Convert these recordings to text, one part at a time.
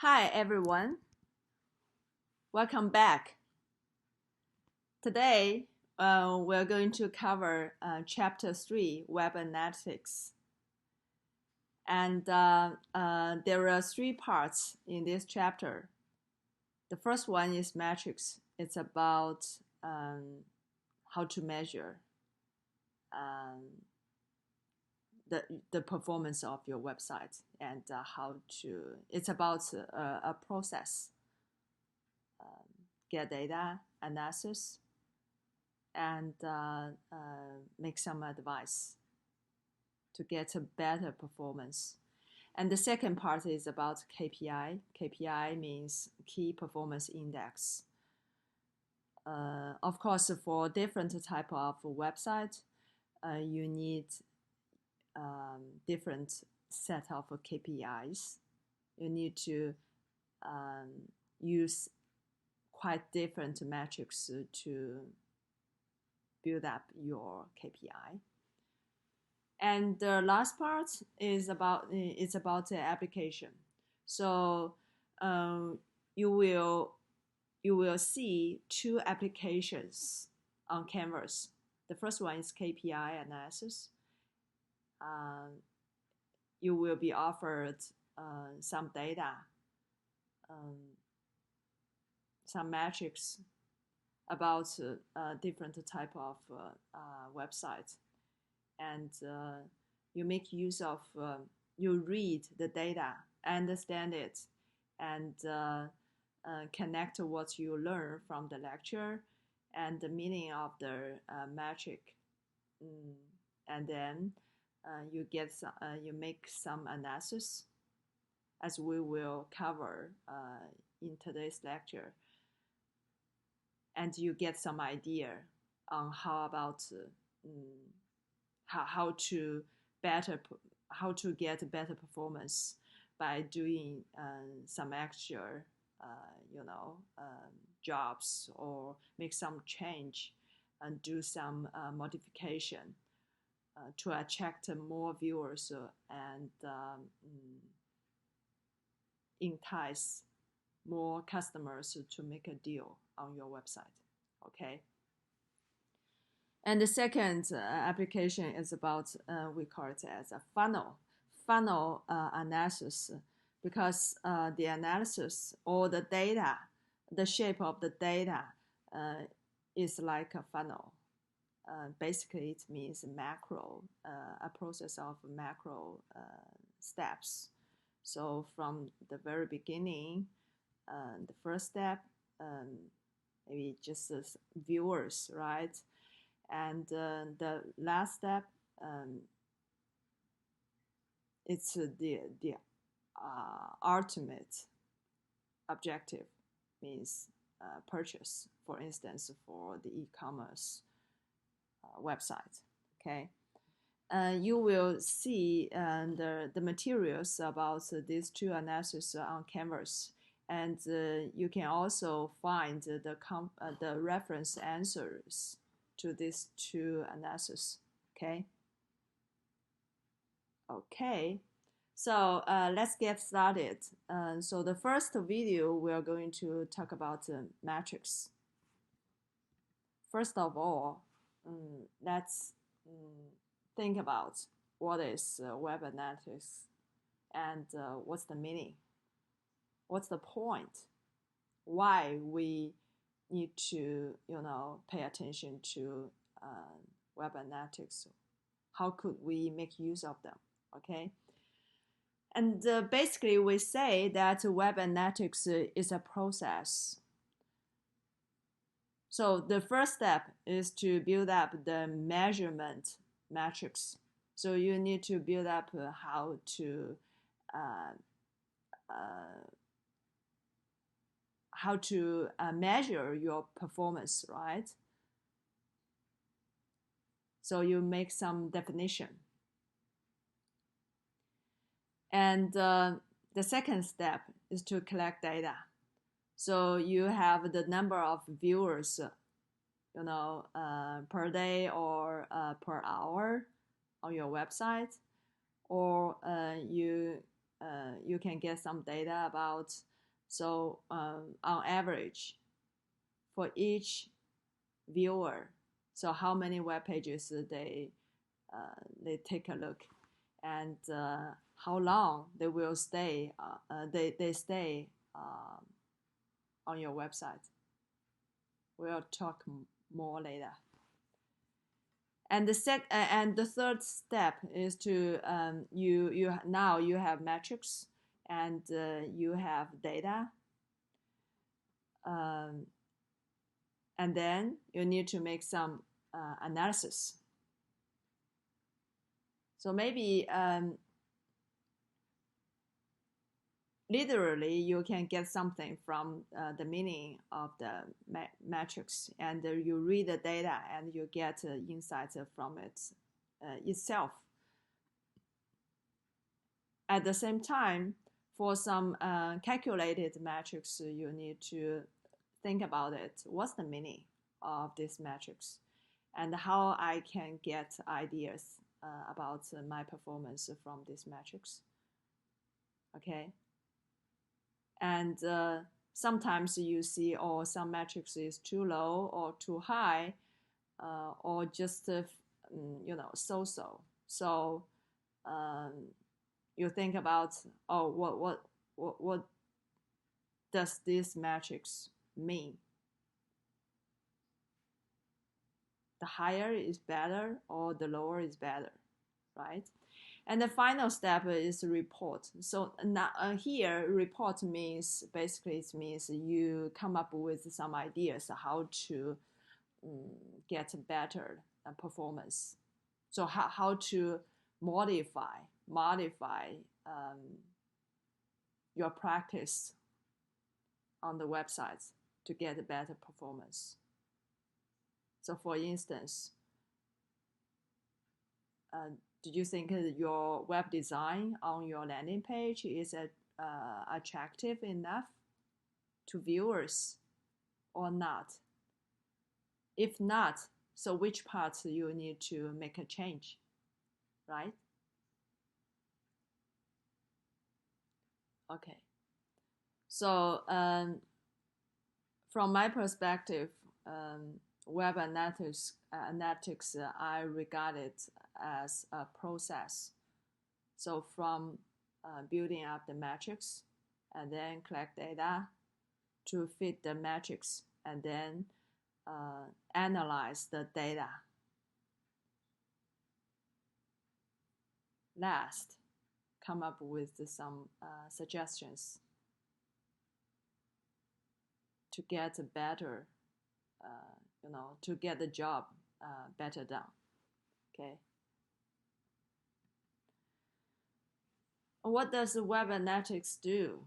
Hi everyone, welcome back. Today we're going to cover Chapter 3, Web Analytics. And there are three parts in this chapter. The first one is metrics. It's about how to measure um, the performance of your website and it's about a process, get data, analysis, and make some advice to get a better performance. And the second part is about KPI. KPI means Key Performance Index. Of course, for different type of website, you need different set of KPIs. You need to use quite different metrics to build up your KPI. And the last part is about the application. So you will see two applications on Canvas. The first one is KPI analysis. You will be offered some data, some metrics about different type of websites, and you make use of you read the data, understand it, and connect what you learn from the lecture and the meaning of the metric, and then you make some analysis, as we will cover in today's lecture, and you get some idea on how to get better performance by doing some extra jobs, or make some change and do some modification to attract more viewers and entice more customers to make a deal on your website. Okay. And the second application is about, we call it as a funnel analysis, because the analysis or the data, the shape of the data is like a funnel. Basically, it means macro, a process of macro steps. So from the very beginning, the first step, maybe just as viewers, right? And the last step, it's the ultimate objective, means purchase, for instance, for the e-commerce website. Okay. You will see the materials about these two analyses on Canvas, and you can also find the reference answers to these two analyses. Okay. Okay. So let's get started. So the first video, we are going to talk about metrics. First of all, let's think about what is web analytics, and what's the meaning, what's the point, why we need to pay attention to web analytics, how could we make use of them. Okay. And basically we say that web analytics is a process. So the first step is to build up the measurement metrics. So you need to build up how to measure your performance, right? So you make some definition. And the second step is to collect data. So you have the number of viewers, per day or per hour on your website, or you you can get some data about. So on average, for each viewer, so how many web pages they take a look, and how long they will stay. They stay on your website. We'll talk more later. And the third step is to now you have metrics and you have data, and then you need to make some analysis. So maybe literally you can get something from the meaning of the metrics, and you read the data and you get insights from it itself. At the same time, for some calculated metrics, you need to think about it. What's the meaning of these metrics, and how I can get ideas about my performance from these metrics. Okay. And sometimes you see, some metrics is too low or too high, or just so-so. So you think about, what does this metrics mean? The higher is better, or the lower is better, right? And the final step is report. So now, here, report means you come up with some ideas how to get better performance. So how to modify your practice on the websites to get a better performance. So for instance, did you think your web design on your landing page is attractive enough to viewers or not? If not, so which parts you need to make a change, right? Okay. So from my perspective, web analytics, I regard it as a process. So from building up the metrics and then collect data to fit the metrics and then analyze the data. Last, come up with some suggestions to get a better, to get the job better done. Okay. What does web analytics do?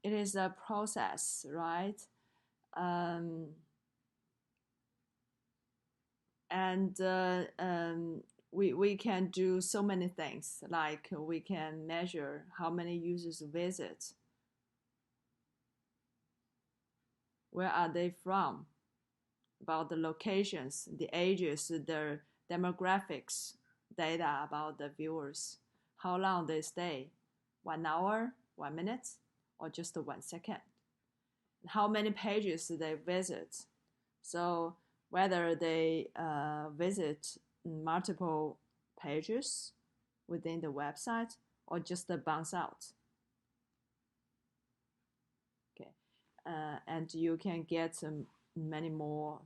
It is a process, right? We can do so many things, like we can measure how many users visit, where are they from, about the locations, the ages, the demographics, data about the viewers, how long they stay, 1 hour, 1 minute, or just 1 second, how many pages they visit. So whether they visit multiple pages within the website or just bounce out. Okay, and you can get many more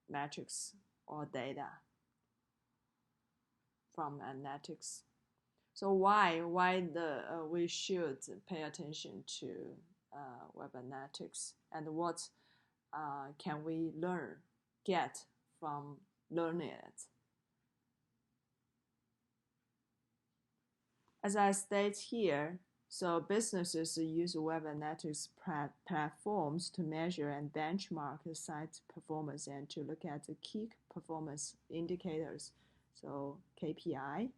metrics or data from analytics. So why we should pay attention to web analytics, and what can we get from learning it? As I state here, so businesses use web analytics platforms to measure and benchmark the site performance and to look at the key performance indicators, so KPI,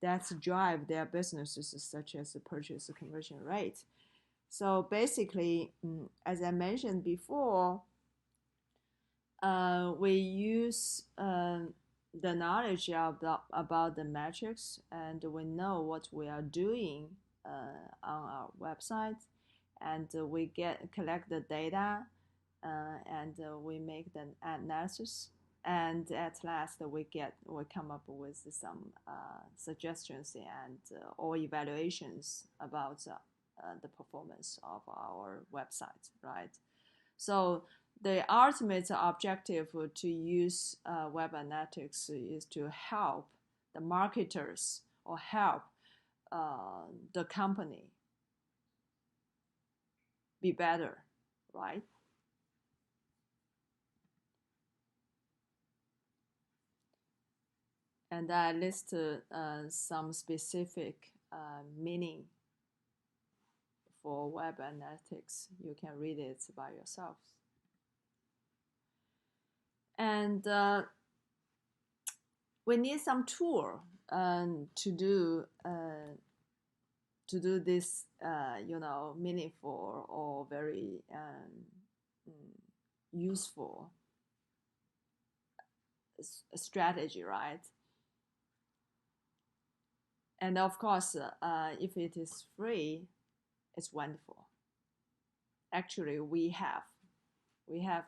that drive their businesses, such as the purchase conversion rate. So basically, as I mentioned before, we use the knowledge about the metrics, and we know what we are doing on our website, and we collect the data, and we make the analysis, and at last we come up with some suggestions and or evaluations about the performance of our website, right? So the ultimate objective to use web analytics is to help the marketers or help the company be better, right? And I list some specific meaning for web analytics. You can read it by yourself. And we need some tool to do this, meaningful or very useful strategy, right? And of course, if it is free, it's wonderful. Actually, we have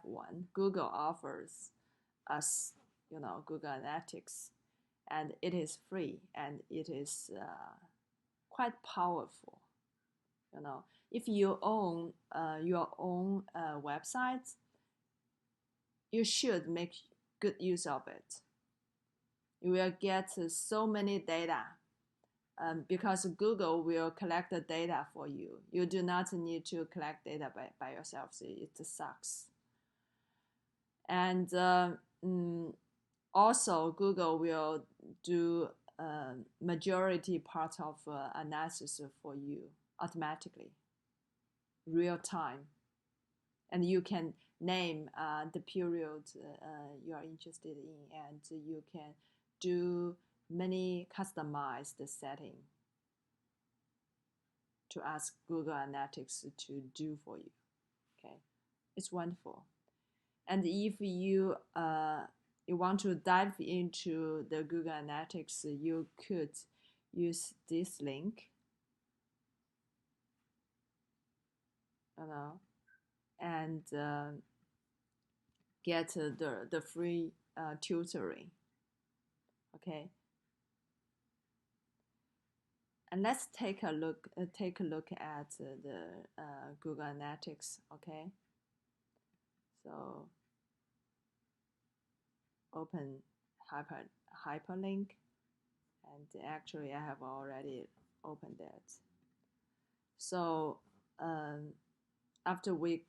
one. Google offers us, Google Analytics, and it is free, and it is quite powerful. If you own your own website, you should make good use of it. You will get so many data because Google will collect the data for you. You do not need to collect data by yourself. It sucks. And also, Google will do majority part of analysis for you automatically, real time. And you can name the period you are interested in, and you can do many customized setting to ask Google Analytics to do for you. Okay, it's wonderful. And if you want to dive into the Google Analytics, you could use this link, and get the free tutoring. Okay. And let's take a look at the Google Analytics. Okay. So open hyperlink, and actually I have already opened that. So after we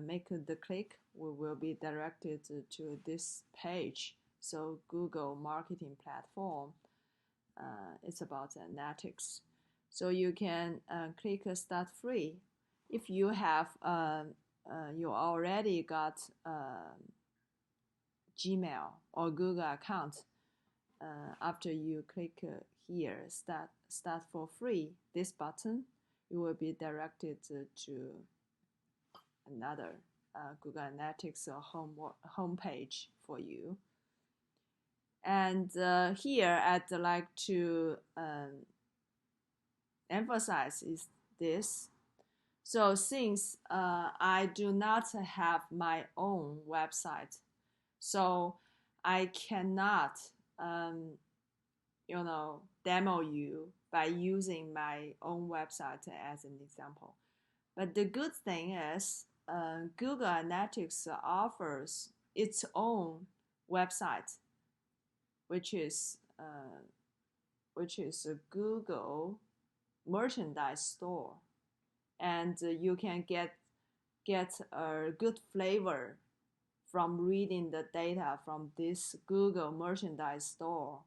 make the click, we will be directed to this page. So Google Marketing Platform, it's about analytics. So you can click Start Free. If you have you already got Gmail or Google account, after you click here, start for free, this button, you will be directed to another Google Analytics home page for you. And here I'd like to emphasize is this. So since I do not have my own website, so I cannot demo you by using my own website as an example. But the good thing is Google Analytics offers its own website, which is a Google merchandise store, and you can get a good flavor from reading the data from this Google merchandise store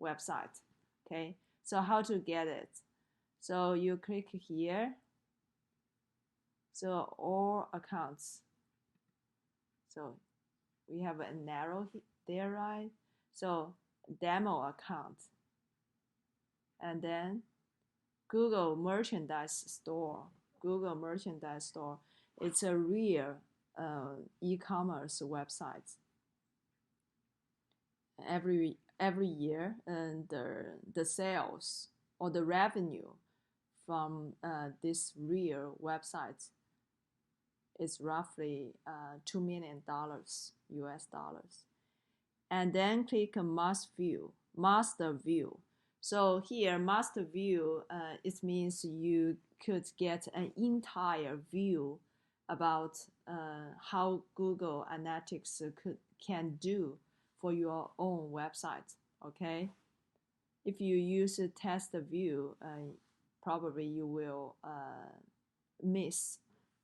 website. Okay, so how to get it? So you click here. So all accounts. So we have an arrow there, right? So demo account, and then Google Merchandise Store. Google Merchandise Store. It's a real e-commerce website. every year, and the sales or the revenue from this real website is roughly $2 million US dollars. And then click master view. So here, master view, it means you could get an entire view about how Google Analytics can do for your own website, okay? If you use a test view, probably you will miss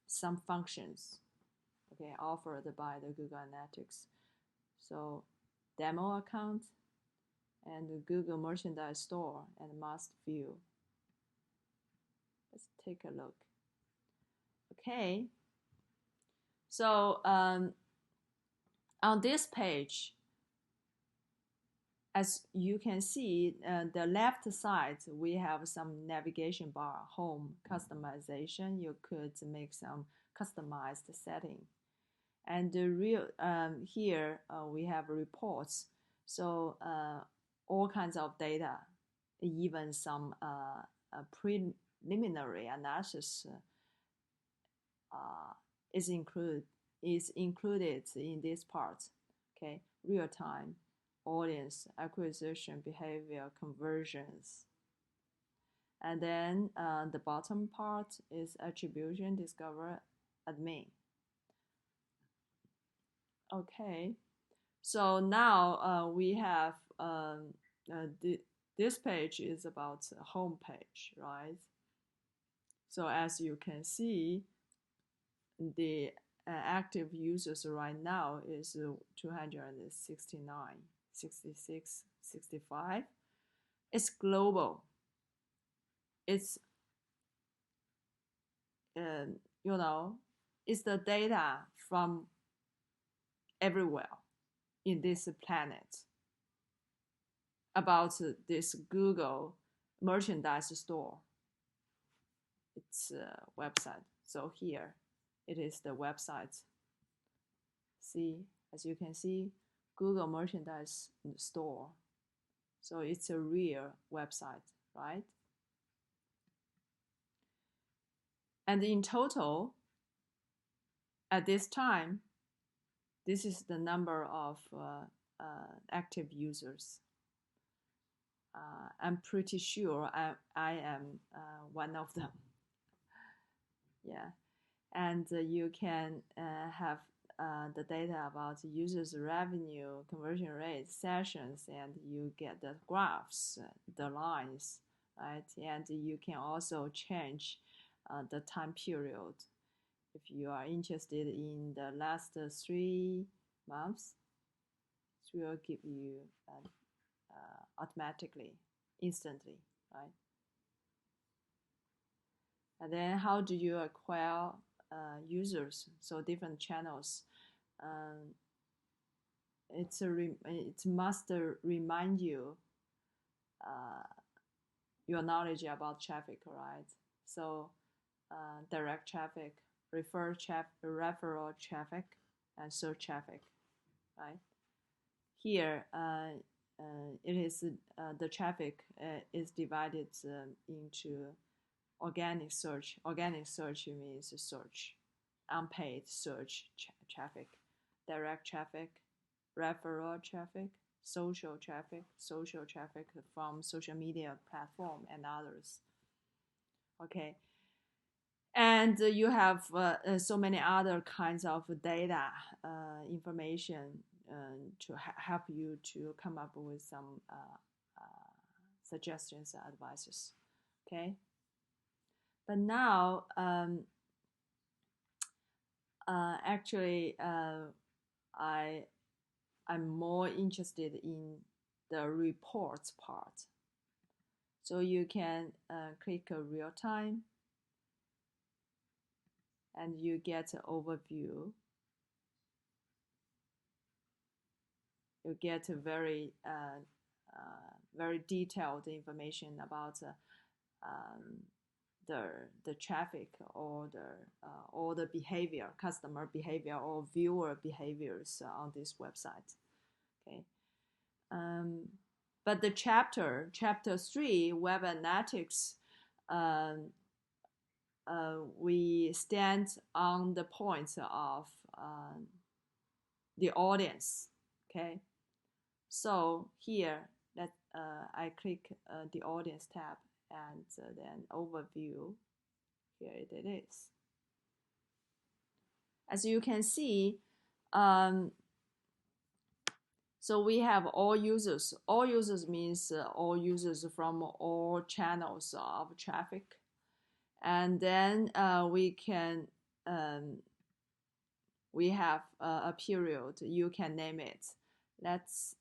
some functions, okay, offered by the Google Analytics. So demo account and the Google Merchandise Store and must view. Let's take a look. Okay. So on this page, as you can see, the left side, we have some navigation bar, home, customization. You could make some customized setting. And the real here we have reports. So all kinds of data, even some preliminary analysis is included in this part. Okay, real time, audience acquisition, behavior, conversions. And then the bottom part is attribution, discover, admin. Okay, so now we have this page is about home page, right? So as you can see, the active users right now is 269, 66, 65. It's global. It's it's the data from everywhere in this planet about this Google Merchandise Store. It's a website. So here it is the website. See, as you can see, Google Merchandise Store. So it's a real website, right? And in total, at this time, this is the number of active users. I'm pretty sure I am one of them. Yeah, and you can have the data about users' revenue, conversion rate, sessions, and you get the graphs, the lines, right? And you can also change the time period. If you are interested in the last 3 months, it will give you automatically, instantly, right? And then how do you acquire users? So different channels. It must remind you your knowledge about traffic, right? So direct traffic, referral traffic, and search traffic, right? Here, it is the traffic is divided into organic search. Organic search means search, unpaid search traffic, direct traffic, referral traffic, social traffic from social media platform and others. Okay. And you have so many other kinds of data information to help you to come up with some suggestions and advices. Okay. But now, actually, I'm more interested in the reports part. So you can click real time, and you get an overview. You get a very detailed information about the traffic or the behavior, customer behavior or viewer behaviors on this website. Okay, But the chapter 3, Web Analytics, we stand on the points of the audience. Okay, so here that I click the audience tab and then overview. Here it is. As you can see, so we have all users. All users means all users from all channels of traffic. And then we have a period. You can name it. Let's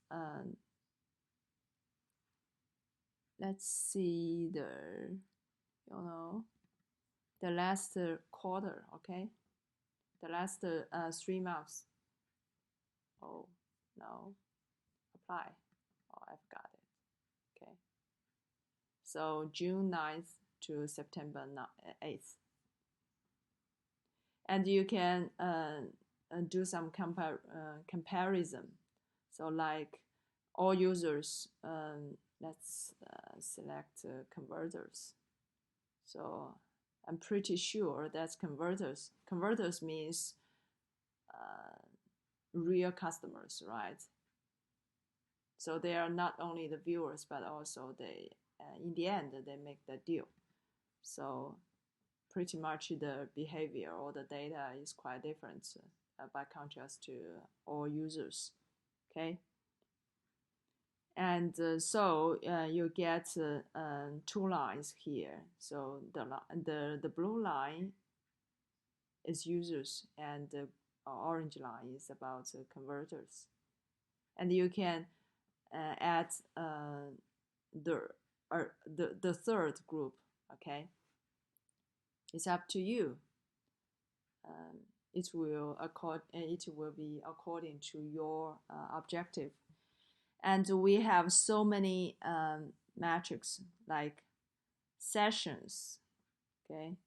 see the last quarter. Okay, the last 3 months. Oh no, apply. Oh, I've got it. Okay, so June 9th to September 8th. And you can do some comparison. So like all users, let's select converters. So I'm pretty sure that's converters. Converters means real customers, right? So they are not only the viewers, but also they, in the end, they make the deal. So pretty much the behavior or the data is quite different by contrast to all users. Okay. And so you get 2 lines here. So the blue line is users, and the orange line is about converters. And you can add the third group. Okay, it's up to you. It will be according to your objective. And we have so many metrics like sessions, okay,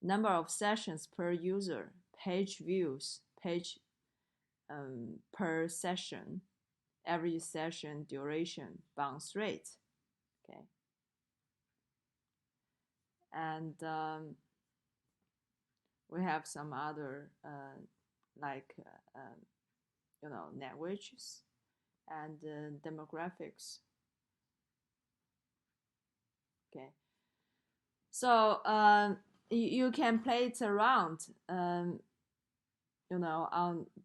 number of sessions per user, page views, page per session, average session duration, bounce rate, okay, and we have some other like languages and demographics. Okay, so you can play it around on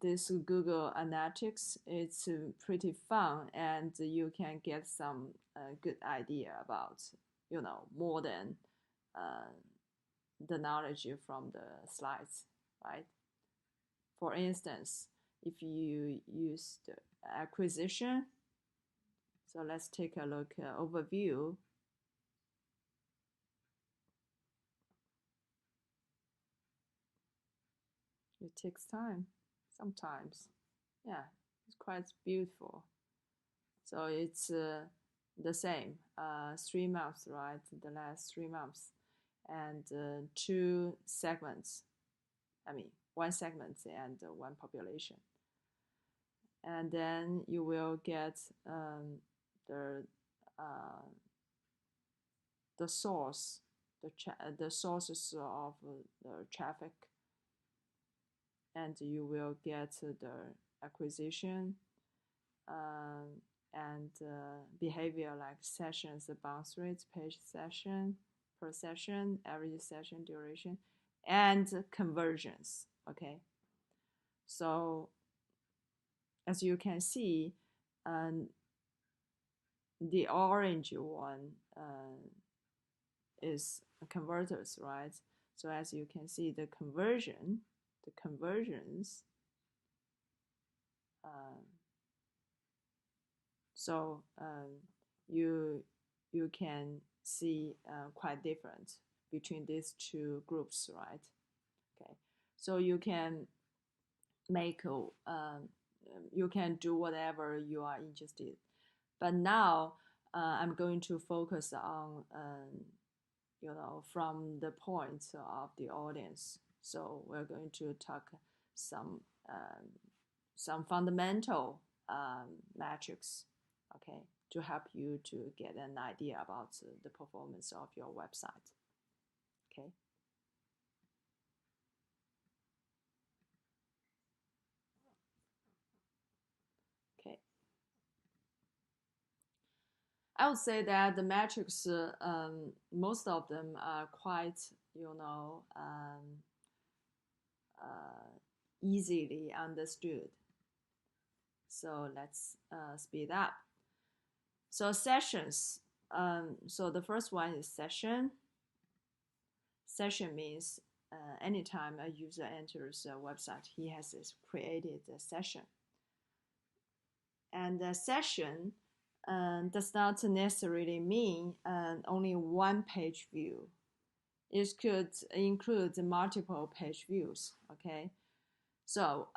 this Google Analytics. It's pretty fun, and you can get some good idea about more than the knowledge from the slides, right? For instance, if you use the acquisition, so let's take a look overview. It takes time sometimes. Yeah, it's quite beautiful. So it's the same 3 months, right? The last 3 months, and 2 segments. I mean, 1 segment and 1 population. And then you will get the source, the sources of the traffic, and you will get the acquisition and behavior like sessions, bounce rates, page session per session, average session duration, and conversions. Okay, so as you can see, the orange one is converters, right? So as you can see, the conversions, so you can see quite different between these 2 groups, right? Okay, so you can make you can do whatever you are interested. But now I'm going to focus on from the point of the audience. So we're going to talk some fundamental metrics, okay, to help you to get an idea about the performance of your website, okay. Okay. I would say that the metrics, most of them are quite, easily understood. So let's speed up. So sessions. So the first one is session. Session means anytime a user enters a website, he has created a session. And the session does not necessarily mean only one page view. It could include multiple page views, okay? So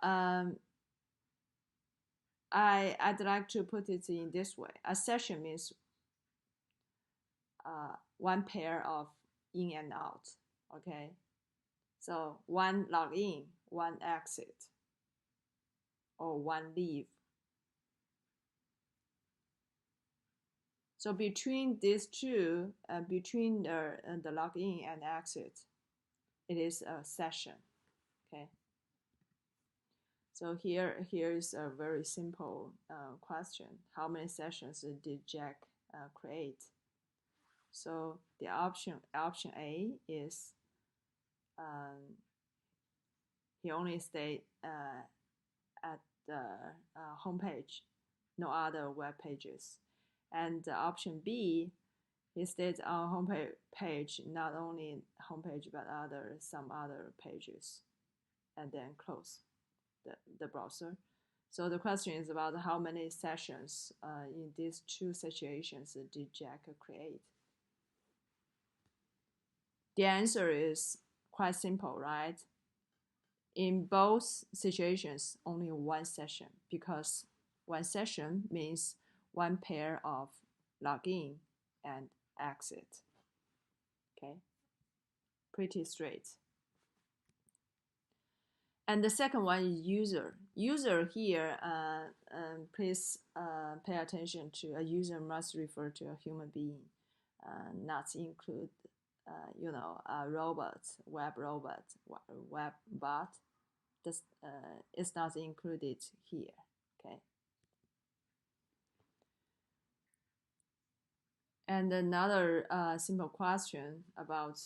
I'd like to put it in this way. A session means one pair of in and out, okay? So one login, one exit, or one leave. So between these two, between the login and exit, it is a session, okay? So here is a very simple question. How many sessions did Jack create? So the option A is he only stayed at the home page, no other web pages. And option B, he stayed on home page, not only home page but some other pages, and then close the browser. So the question is about how many sessions in these two situations did Jack create? The answer is quite simple, right? In both situations, only one session, because one session means one pair of login and exit. Okay, pretty straight. And the second one is user. User here, please pay attention to a user must refer to a human being, not include, a robot, web bot. This is not included here. Okay. And another simple question about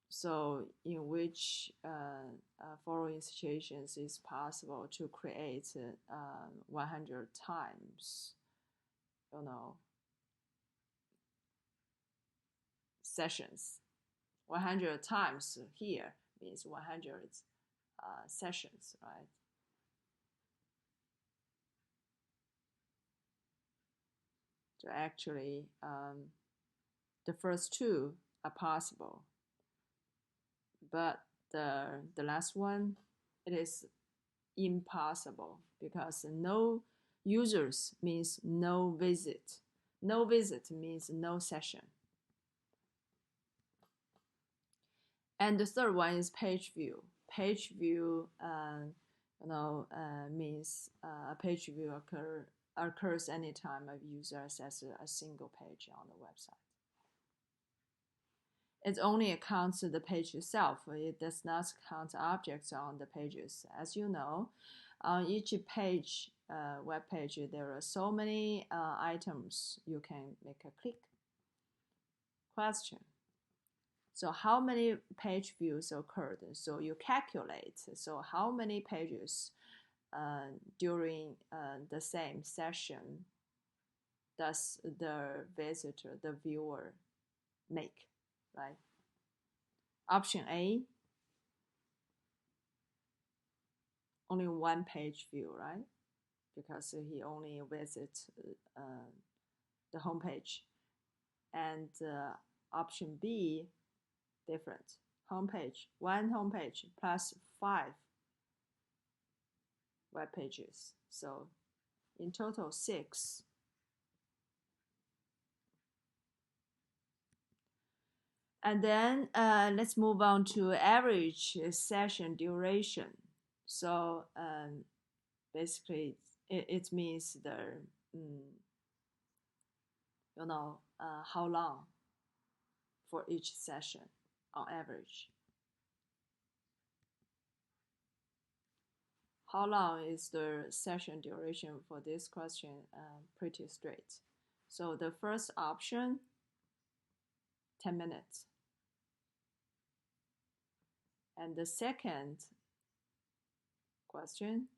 so in which following situations is possible to create 100 times, sessions. 100 times here means 100 sessions, right? So actually, the first two are possible, but the last one, it is impossible, because no users means no visit. No visit means no session. And the third one is page view. Page view, means a page view occurs anytime a user accesses a single page on the website. It only counts the page itself. It does not count objects on the pages. As you know, on each page, web page, there are so many items you can make a click. Question. So how many page views occurred? So you calculate. So how many pages during the same session does the visitor, the viewer, make, right? Option A, only one page view, right? Because he only visits the home page. And option B, different. Homepage, one homepage plus 5 web pages. So in total, 6. And then let's move on to average session duration. So basically it means the how long for each session on average. How long is the session duration for this question? Pretty straight. So the first option, 10 minutes. And the second question,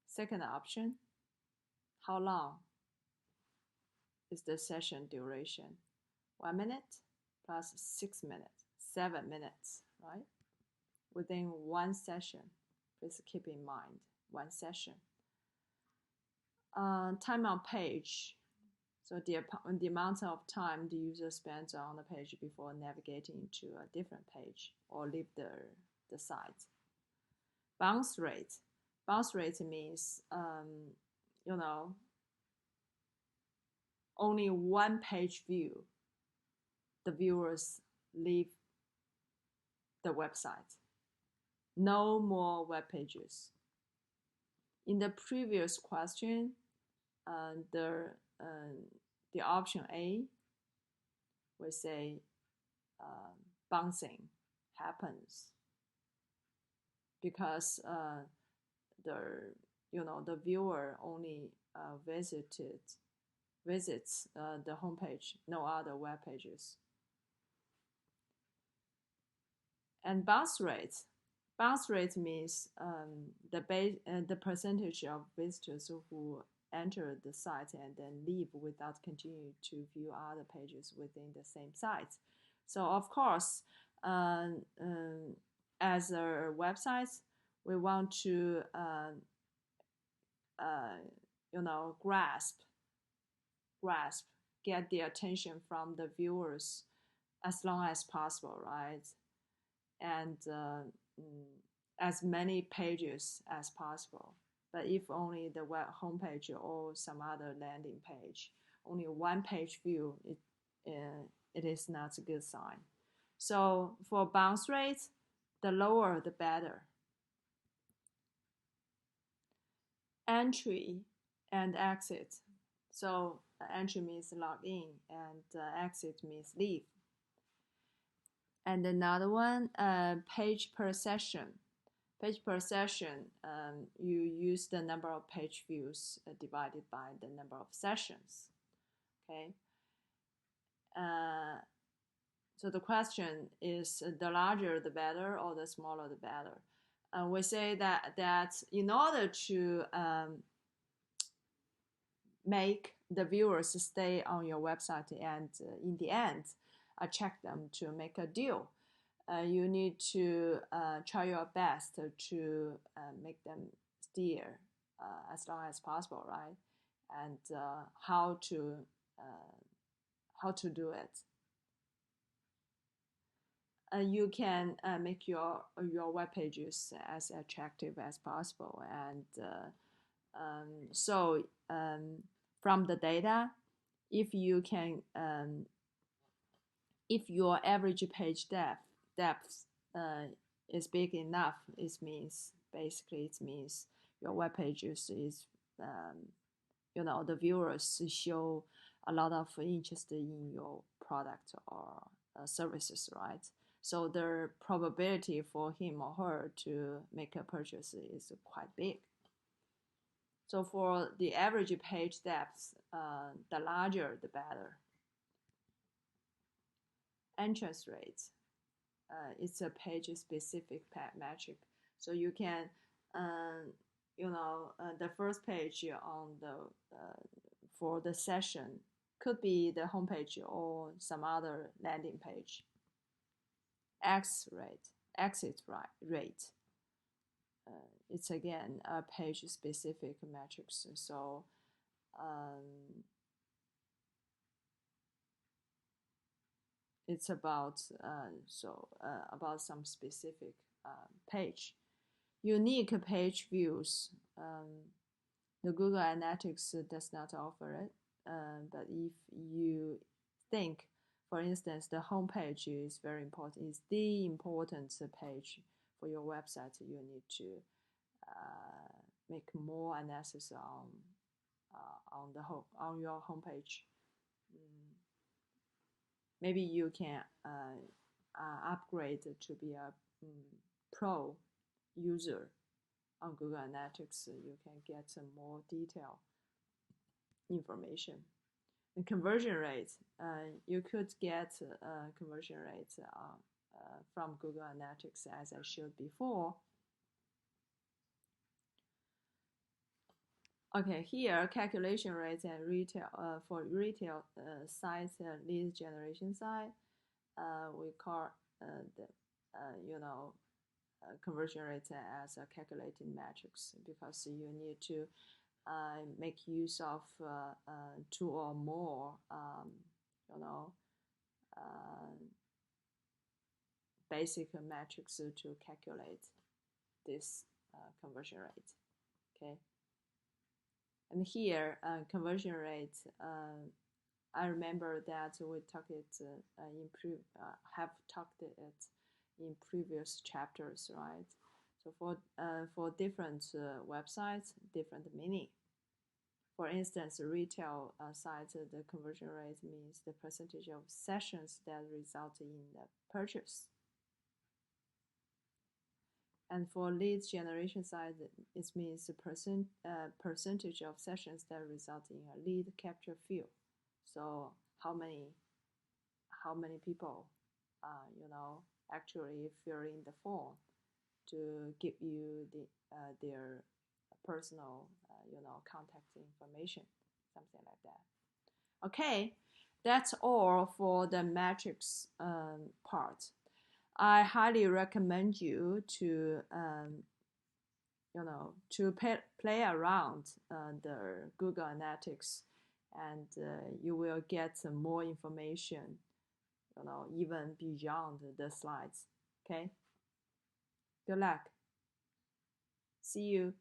second option, how long is the session duration? 1 minute plus 6 minutes, 7 minutes, right? Within one session. Please keep in mind, one session. Time on page. So the amount of time the user spends on the page before navigating to a different page or leave the site. Bounce rate. Bounce rate means, only one page view, the viewers leave the website. No more web pages. In the previous question, the option A, we say bouncing happens because the viewer only visits the homepage, no other web pages. And bounce rate. Bounce rate means the percentage of visitors who enter the site and then leave without continuing to view other pages within the same site. So of course, as a website, we want to get the attention from the viewers as long as possible, right? And as many pages as possible. But if only the web homepage or some other landing page, only one page view, it is not a good sign. So for bounce rate, the lower the better. Entry and exit. So entry means log in and exit means leave. And another one, page per session. Page per session, you use the number of page views divided by the number of sessions. Okay. So the question is, the larger the better or the smaller the better? We say that in order to make the viewers stay on your website and in the end attract them to make a deal, you need to try your best to make them steer as long as possible, right? And how to do it. You can make your web pages as attractive as possible, and from the data, if you can, if your average page depth is big enough, it means your web pages is the viewers show a lot of interest in your product or services, right? So the probability for him or her to make a purchase is quite big. So for the average page depth, the larger the better. Entrance rate. It's a page-specific metric. So you can, the first page on for the session could be the homepage or some other landing page. Exit rate. It's again a page-specific metrics. So it's about some specific page. Unique page views. The Google Analytics does not offer it, but if you think, for instance, the home page is very important, is the important page for your website, you need to make more analysis on your homepage. Maybe you can upgrade to be a pro user on Google Analytics. You can get some more detailed information. The conversion rate, you could get conversion rates from Google Analytics, as I showed before. Okay, here calculation rates and retail for retail site lead generation side, we call the conversion rates as a calculated metrics, because you need to make use of two or more basic metrics to calculate this conversion rate. Okay. And here, conversion rate, I remember that we talked it have talked it in previous chapters, right? So for different websites, different meaning. For instance, retail sites, the conversion rate means the percentage of sessions that result in the purchase. And for leads generation side, it means the percentage of sessions that result in a lead capture field. So how many people, actually fill in the form to give you their personal, contact information, something like that. Okay, that's all for the metrics part. I highly recommend you to play around the Google Analytics, and you will get some more information, even beyond the slides. Okay, good luck. See you.